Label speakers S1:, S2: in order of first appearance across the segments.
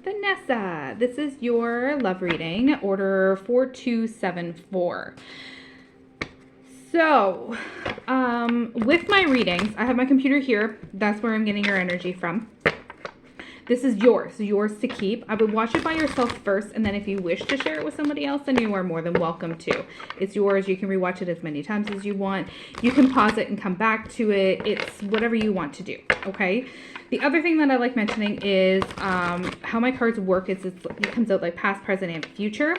S1: Vanessa, this is your love reading, order 4274. So, with my readings, I have my computer here. That's where I'm getting your energy from. This is yours to keep. I would watch it by yourself first, and then if you wish to share it with somebody else, then you are more than welcome to. It's yours. You can rewatch it as many times as you want. You can pause it and come back to it. It's whatever you want to do, okay? The other thing that I like mentioning is how my cards work is it comes out like past, present, and future.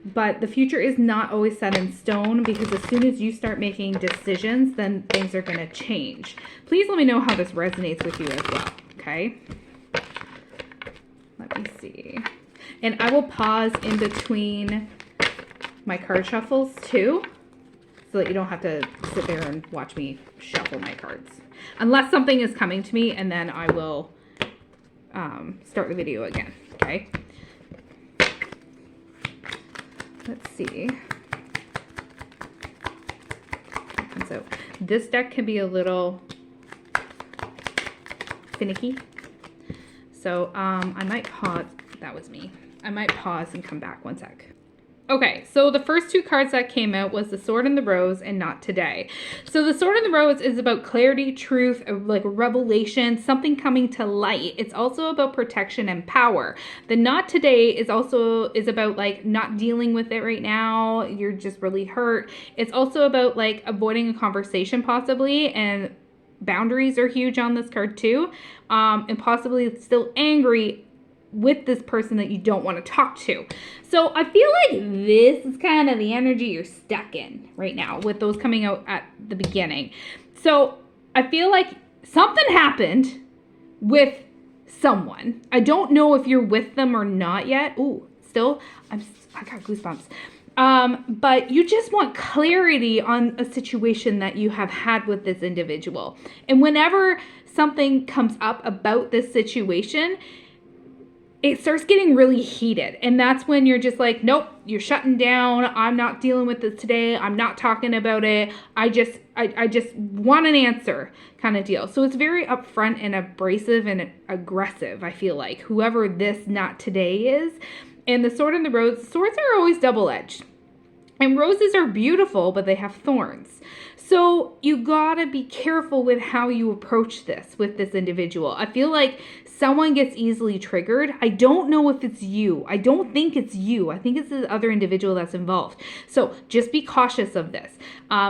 S1: But the future is not always set in stone, because as soon as you start making decisions, then things are going to change. Please let me know how this resonates with you as well, okay? Let me see. And I will pause in between my card shuffles too, so that you don't have to sit there and watch me shuffle my cards. Unless something is coming to me, and then I will start the video again, okay? Let's see. And so this deck can be a little finicky. So I might pause. That was me. I might pause and come back one sec. Okay, so the first two cards that came out was the Sword and the Rose and Not Today. So the Sword and the Rose is about clarity, truth, like revelation, something coming to light. It's also about protection and power. The Not Today is about like not dealing with it right now. You're just really hurt. It's also about like avoiding a conversation possibly, and boundaries are huge on this card too. And possibly still angry with this person that you don't want to talk to. So I feel like this is kind of the energy you're stuck in right now with those coming out at the beginning. So I feel like something happened with someone. I don't know if you're with them or not yet. Ooh, still, I got goosebumps. But you just want clarity on a situation that you have had with this individual. And whenever something comes up about this situation, it starts getting really heated. And that's when you're just like, nope, you're shutting down. I'm not dealing with this today. I'm not talking about it. I just want an answer kind of deal. So it's very upfront and abrasive and aggressive, I feel like, whoever this Not Today is. And the Sword and the Rose, swords are always double-edged. And roses are beautiful, but they have thorns. So you gotta be careful with how you approach this with this individual. I feel like someone gets easily triggered. I don't know if it's you. I don't think it's you. I think it's the other individual that's involved. So just be cautious of this.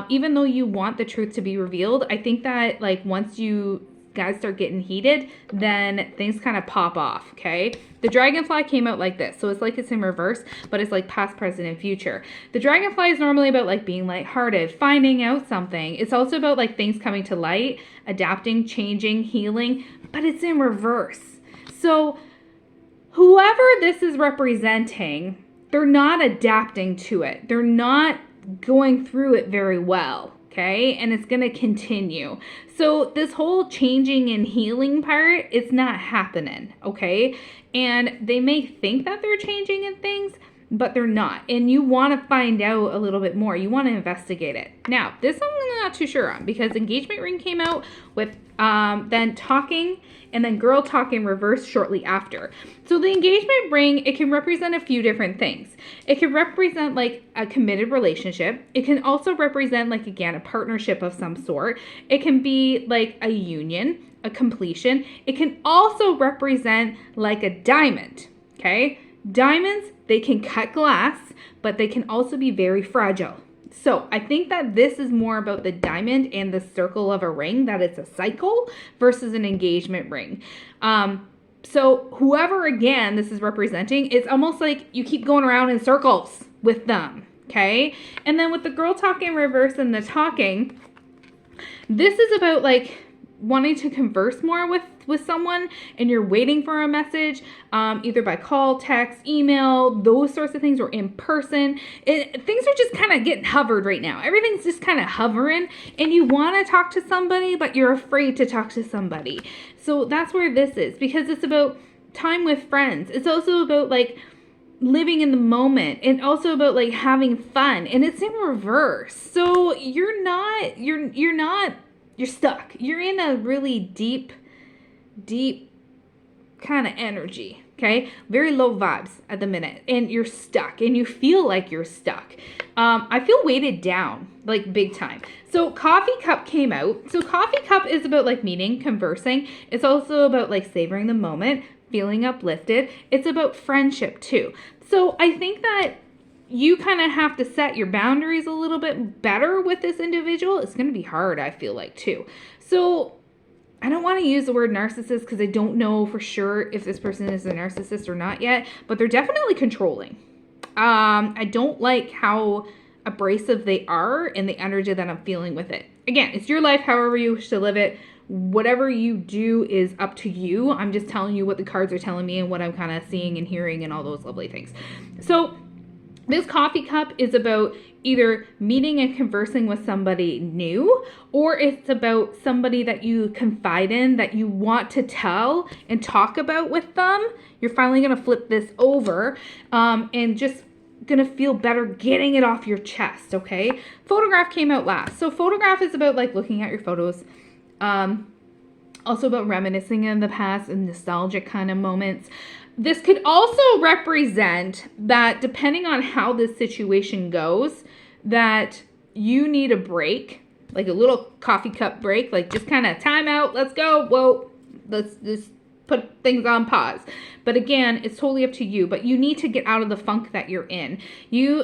S1: Even though you want the truth to be revealed, I think that like once you guys start getting heated, then things kind of pop off, okay? The dragonfly came out like this. So it's like it's in reverse, but it's like past, present, and future. The dragonfly is normally about like being lighthearted, finding out something. It's also about like things coming to light, adapting, changing, healing, but it's in reverse. So whoever this is representing, they're not adapting to it. They're not going through it very well. Okay, and it's going to continue. So this whole changing and healing part, it's not happening, okay? And they may think that they're changing in things, but they're not. And you want to find out a little bit more. You want to investigate it. Now, this I'm not too sure on, because engagement ring came out with then talking, and then girl talk in reverse shortly after. So the engagement ring, it can represent a few different things. It can represent like a committed relationship. It can also represent like, again, a partnership of some sort. It can be like a union, a completion. It can also represent like a diamond, okay? Diamonds, they can cut glass, but they can also be very fragile. So I think that this is more about the diamond and the circle of a ring, that it's a cycle versus an engagement ring. So whoever, again, this is representing, it's almost like you keep going around in circles with them, okay? And then with the girl talking reverse and the talking, this is about like wanting to converse more with someone, and you're waiting for a message, either by call, text, email, those sorts of things, or in person. Things are just kind of getting hovered right now. Everything's just kind of hovering, and you want to talk to somebody, but you're afraid to talk to somebody. So that's where this is, because it's about time with friends. It's also about like living in the moment, and also about like having fun, and it's in reverse. So you're stuck. You're in a really deep kind of energy, okay? Very low vibes at the minute, and you're stuck, and you feel like you're stuck. I feel weighted down, like big time. So coffee cup came out. So coffee cup is about like meeting, conversing. It's also about like savoring the moment, feeling uplifted. It's about friendship too. So I think that you kind of have to set your boundaries a little bit better with this individual. It's going to be hard, I feel like, too. So I don't want to use the word narcissist because I don't know for sure if this person is a narcissist or not yet, but they're definitely controlling. I don't like how abrasive they are and the energy that I'm feeling with it. Again, it's your life, however you wish to live it. Whatever you do is up to you. I'm just telling you what the cards are telling me and what I'm kind of seeing and hearing and all those lovely things. So this coffee cup is about either meeting and conversing with somebody new, or it's about somebody that you confide in, that you want to tell and talk about with them. You're finally going to flip this over and just going to feel better getting it off your chest, okay? Photograph came out last. So photograph is about like looking at your photos. Also about reminiscing in the past and nostalgic kind of moments. This could also represent that depending on how this situation goes, that you need a break, like a little coffee cup break, like just kind of time out, let's go, whoa, let's just put things on pause. But again, it's totally up to you, but you need to get out of the funk that you're in.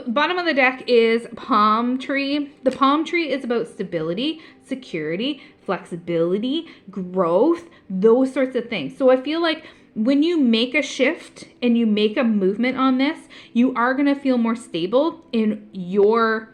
S1: Bottom of the deck is palm tree. The palm tree is about stability, security, flexibility, growth, those sorts of things. So I feel like when you make a shift and you make a movement on this, you are going to feel more stable in your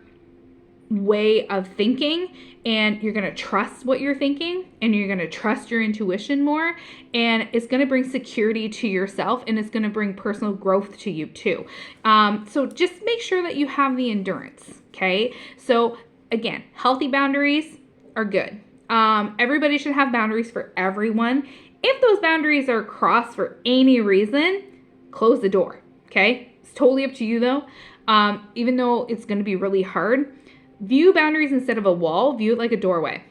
S1: way of thinking, and you're going to trust what you're thinking, and you're going to trust your intuition more, and it's going to bring security to yourself, and it's going to bring personal growth to you too. So just make sure that you have the endurance, okay? So again, healthy boundaries are good. Everybody should have boundaries for everyone. If those boundaries are crossed for any reason, close the door, okay? It's totally up to you though. Even though it's going to be really hard, view boundaries instead of a wall, view it like a doorway.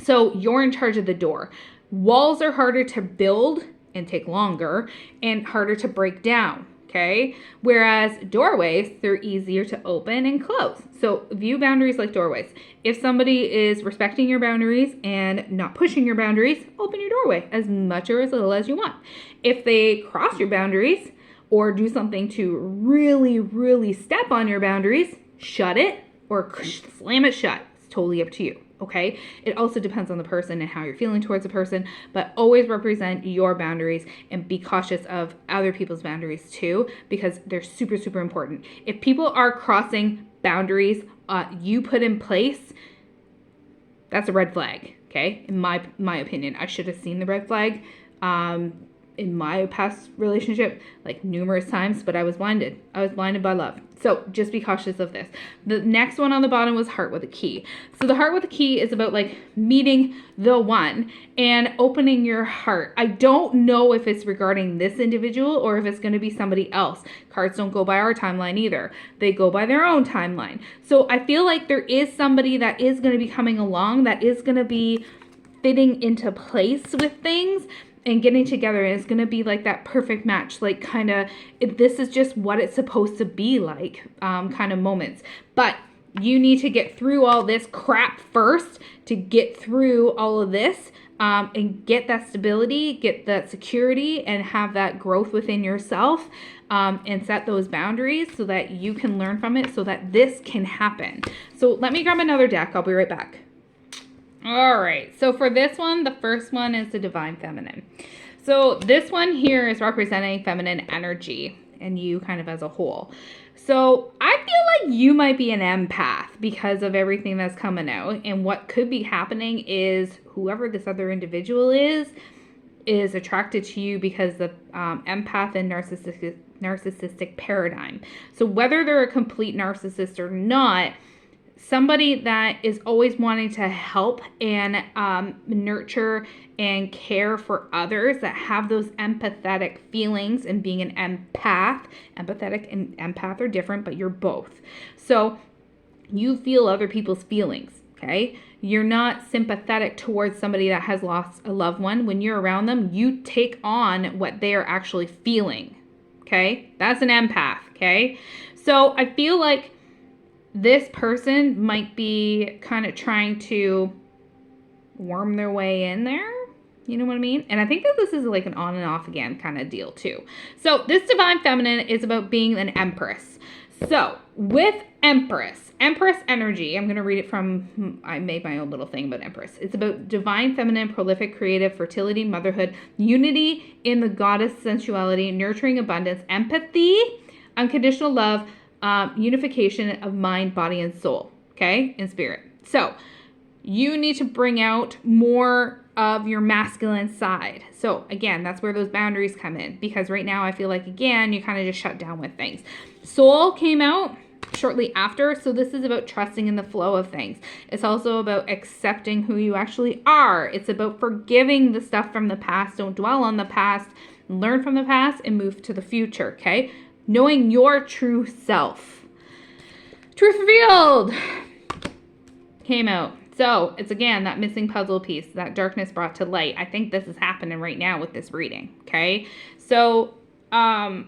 S1: So you're in charge of the door. Walls are harder to build and take longer and harder to break down, okay? Whereas doorways, they're easier to open and close. So view boundaries like doorways. If somebody is respecting your boundaries and not pushing your boundaries, open your doorway as much or as little as you want. If they cross your boundaries or do something to really, really step on your boundaries, shut it or slam it shut. It's totally up to you. Okay. It also depends on the person and how you're feeling towards the person, but always represent your boundaries and be cautious of other people's boundaries too, because they're super, super important. If people are crossing boundaries you put in place, that's a red flag. Okay. In my opinion, I should have seen the red flag in my past relationship like numerous times, but I was blinded. I was blinded by love. So just be cautious of this. The next one on the bottom was heart with a key. So the heart with a key is about like meeting the one and opening your heart. I don't know if it's regarding this individual or if it's going to be somebody else. Cards don't go by our timeline either. They go by their own timeline. So I feel like there is somebody that is going to be coming along that is going to be fitting into place with things and getting together, and it's going to be like that perfect match, like kind of, this is just what it's supposed to be like, kind of moments. But you need to get through all this crap first to get through all of this and get that stability, get that security, and have that growth within yourself, and set those boundaries so that you can learn from it so that this can happen. So let me grab another deck. I'll be right back. All right, so for this one, the first one is the Divine Feminine. So this one here is representing feminine energy and you kind of as a whole. So I feel like you might be an empath because of everything that's coming out, and what could be happening is whoever this other individual is attracted to you because of empath and narcissistic paradigm. So whether they're a complete narcissist or not, somebody that is always wanting to help and nurture and care for others, that have those empathetic feelings, and being an empath. Empathetic and empath are different, but you're both. So you feel other people's feelings, Okay? You're not sympathetic towards somebody that has lost a loved one. When you're around them, you take on what they are actually feeling. Okay? That's an empath. Okay? So I feel like this person might be kind of trying to worm their way in there. You know what I mean? And I think that this is like an on and off again kind of deal too. So this divine feminine is about being an empress. So with empress energy, I'm going to read it from, I made my own little thing about empress. It's about divine feminine, prolific, creative, fertility, motherhood, unity in the goddess sensuality, nurturing abundance, empathy, unconditional love, unification of mind, body, and soul. Okay? And spirit. So you need to bring out more of your masculine side. So again, that's where those boundaries come in, because right now I feel like, again, you kind of just shut down with things. Soul came out shortly after. So this is about trusting in the flow of things. It's also about accepting who you actually are. It's about forgiving the stuff from the past. Don't dwell on the past. Learn from the past and move to the future. Okay? Knowing your true self. Truth revealed came out. So it's again that missing puzzle piece, that darkness brought to light. I think this is happening right now with this reading. Okay. So kind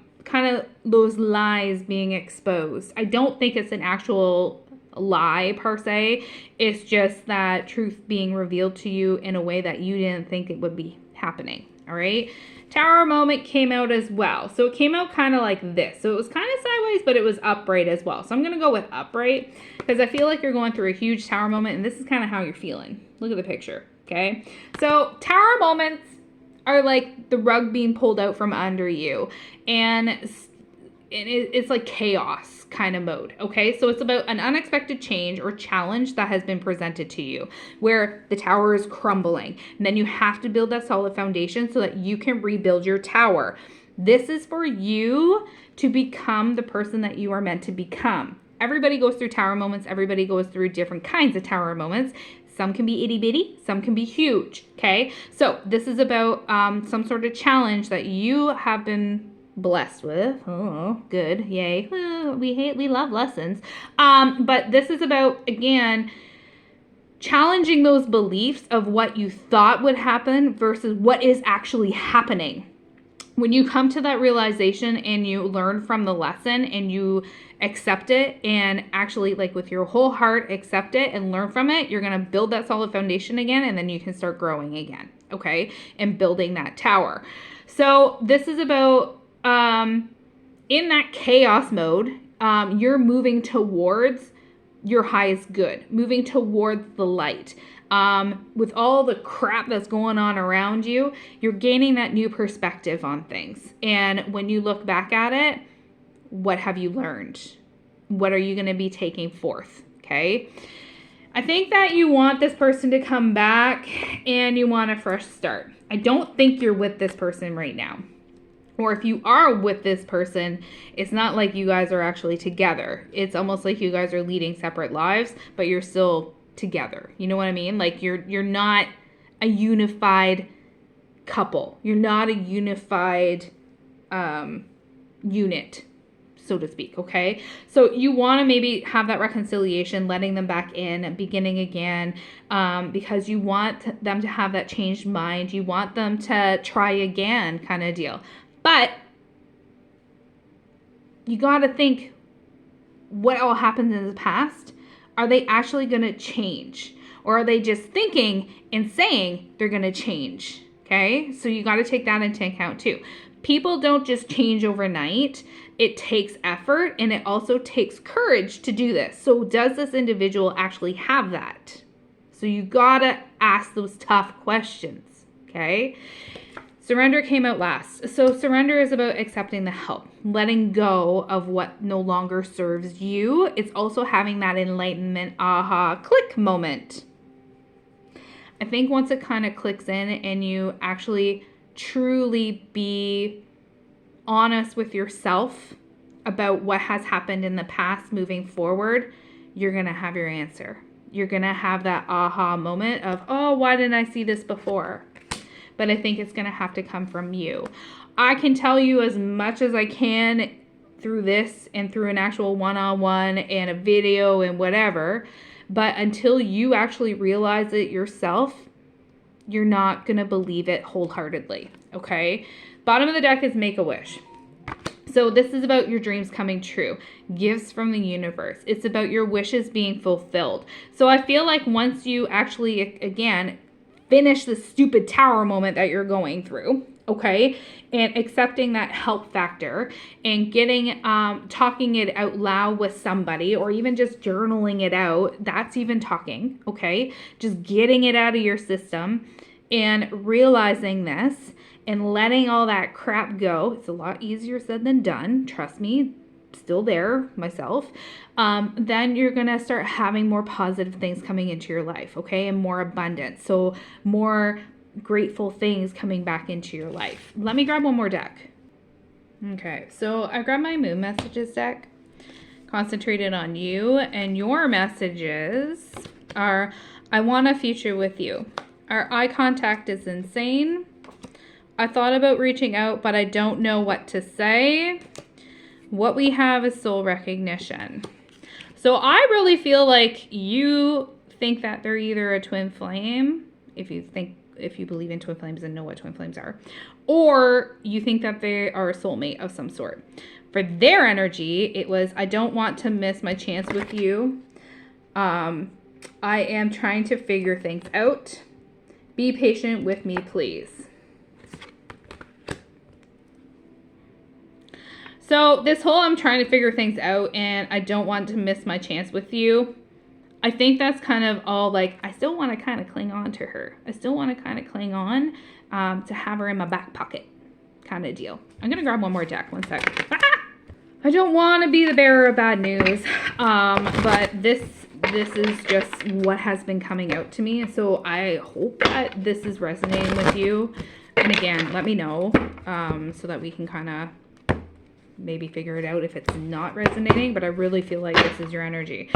S1: of those lies being exposed. I don't think it's an actual lie per se. It's just that truth being revealed to you in a way that you didn't think it would be happening. All right. Tower moment came out as well. So it came out kind of like this. So it was kind of sideways, but it was upright as well. So I'm going to go with upright because I feel like you're going through a huge tower moment, and this is kind of how you're feeling. Look at the picture, okay? So tower moments are like the rug being pulled out from under you, and it's like chaos kind of mode, okay? So it's about an unexpected change or challenge that has been presented to you where the tower is crumbling, and then you have to build that solid foundation so that you can rebuild your tower. This is for you to become the person that you are meant to become. Everybody goes through tower moments. Everybody goes through different kinds of tower moments. Some can be itty bitty, some can be huge, okay? So this is about some sort of challenge that you have been blessed with. Oh, good, yay. We love lessons. But this is about, again, challenging those beliefs of what you thought would happen versus what is actually happening. When you come to that realization and you learn from the lesson and you accept it and actually, like, with your whole heart, accept it and learn from it, you're going to build that solid foundation again, and then you can start growing again, okay? And building that tower. So this is about, in that chaos mode, you're moving towards your highest good, moving towards the light. With all the crap that's going on around you, you're gaining that new perspective on things. And when you look back at it, what have you learned? What are you going to be taking forth? Okay. I think that you want this person to come back and you want a fresh start. I don't think you're with this person right now. Or if you are with this person, it's not like you guys are actually together. It's almost like you guys are leading separate lives, but you're still together. You know what I mean? Like you're not a unified couple. You're not a unified unit, so to speak, okay? So you want to maybe have that reconciliation, letting them back in, beginning again, because you want them to have that changed mind. You want them to try again kind of deal. But you got to think what all happened in the past. Are they actually going to change? Or are they just thinking and saying they're going to change? Okay, so you got to take that into account too. People don't just change overnight. It takes effort, and it also takes courage to do this. So does this individual actually have that? So you got to ask those tough questions, okay? Surrender came out last. So surrender is about accepting the help, letting go of what no longer serves you. It's also having that enlightenment, aha, click moment. I think once it kind of clicks in and you actually truly be honest with yourself about what has happened in the past moving forward, you're going to have your answer. You're going to have that aha moment of, oh, why didn't I see this before? But I think it's going to have to come from you. I can tell you as much as I can through this and through an actual one-on-one and a video and whatever, but until you actually realize it yourself, you're not going to believe it wholeheartedly, okay? Bottom of the deck is Make-A-Wish. So this is about your dreams coming true, gifts from the universe. It's about your wishes being fulfilled. So I feel like once you actually, again, finish the stupid tower moment that you're going through, okay, and accepting that help factor and getting, talking it out loud with somebody, or even just journaling it out, that's even talking, okay? Just getting it out of your system and realizing this and letting all that crap go. It's a lot easier said than done. Trust me, still there myself. Then you're going to start having more positive things coming into your life, okay? And more abundance. So more grateful things coming back into your life. Let me grab one more deck. Okay, so I grabbed my Moon Messages deck, concentrated on you, and your messages are, I want a future with you. Our eye contact is insane. I thought about reaching out, but I don't know what to say. What we have is soul recognition. So I really feel like you think that they're either a twin flame, if you believe in twin flames and know what twin flames are, or you think that they are a soulmate of some sort. For their energy, it was, I don't want to miss my chance with you. I am trying to figure things out. Be patient with me, please. So this whole I'm trying to figure things out and I don't want to miss my chance with you, I think that's kind of all like, I still want to kind of cling on to her. I still want to kind of cling on to have her in my back pocket kind of deal. I'm going to grab one more deck. One sec. I don't want to be the bearer of bad news, but this is just what has been coming out to me. So I hope that this is resonating with you. And again, let me know so that we can kind of maybe figure it out if it's not resonating, but I really feel like this is your energy.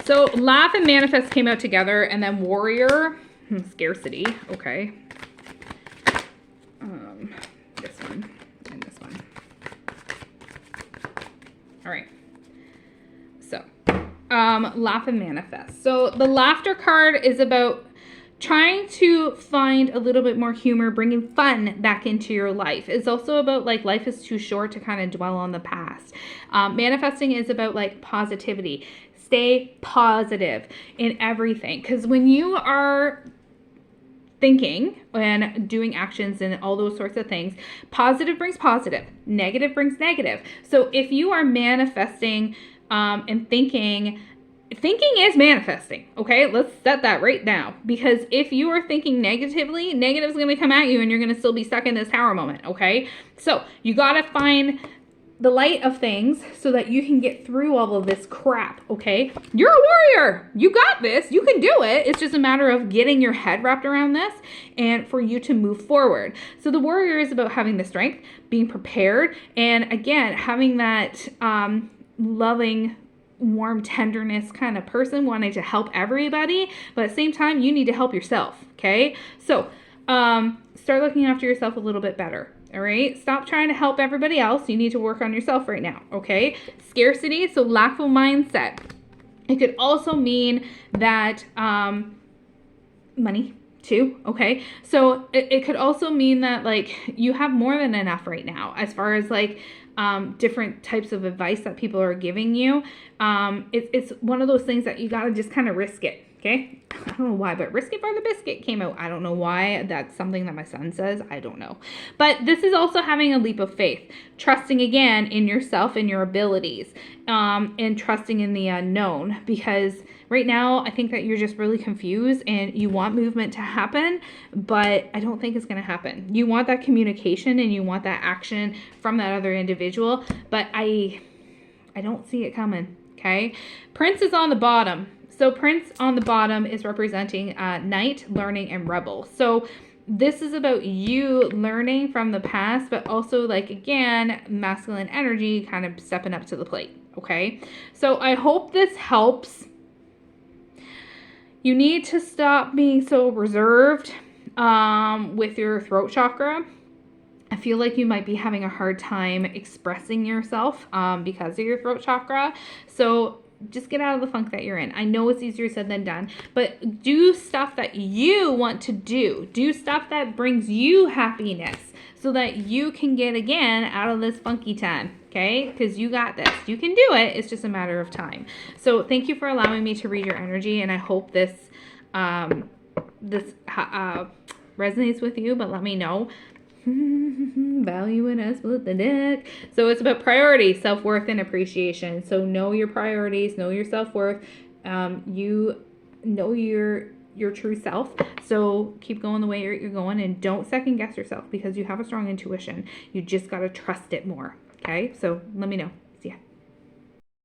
S1: So Laugh and Manifest came out together, and then Warrior, Scarcity, okay. This one and this one. All right. So, Laugh and Manifest. So the Laughter card is about trying to find a little bit more humor, bringing fun back into your life. It's also about like life is too short to kind of dwell on the past. Manifesting is about like positivity. Stay positive in everything, because when you are thinking and doing actions and all those sorts of things, positive brings positive, negative brings negative. So if you are manifesting and thinking is manifesting, okay? Let's set that right now, because if you are thinking negatively, negative is going to come at you and you're going to still be stuck in this tower moment, okay? So you got to find the light of things so that you can get through all of this crap, okay? You're a warrior. You got this. You can do it. It's just a matter of getting your head wrapped around this and for you to move forward. So the warrior is about having the strength, being prepared, and again, having that loving, warm tenderness kind of person, wanting to help everybody, but at the same time, you need to help yourself, okay? So start looking after yourself a little bit better. All right, stop trying to help everybody else. You need to work on yourself right now, okay? Scarcity, so lackful mindset. It could also mean that money too, okay? So it could also mean that like you have more than enough right now as far as like different types of advice that people are giving you. It's one of those things that you got to just kind of risk it, okay? I don't know why, but risk it for the biscuit came out. I don't know why. That's something that my son says. I don't know. But this is also having a leap of faith, trusting again in yourself and your abilities, and trusting in the unknown, because right now I think that you're just really confused and you want movement to happen, but I don't think it's going to happen. You want that communication and you want that action from that other individual, but I don't see it coming, okay? Prince is on the bottom. So Prince on the bottom is representing Knight, Learning, and Rebel. So this is about you learning from the past, but also like, again, masculine energy kind of stepping up to the plate, okay? So I hope this helps. You need to stop being so reserved with your throat chakra. I feel like you might be having a hard time expressing yourself because of your throat chakra. So just get out of the funk that you're in. I know it's easier said than done, but do stuff that you want to do. Do stuff that brings you happiness so that you can get again out of this funky time. Okay, because you got this. You can do it. It's just a matter of time. So thank you for allowing me to read your energy, and I hope this resonates with you. But let me know. Valuing us with the deck. So it's about priority, self-worth, and appreciation. So know your priorities, know your self-worth. You know your true self. So keep going the way you're going, and don't second guess yourself because you have a strong intuition. You just got to trust it more. Okay, so let me know.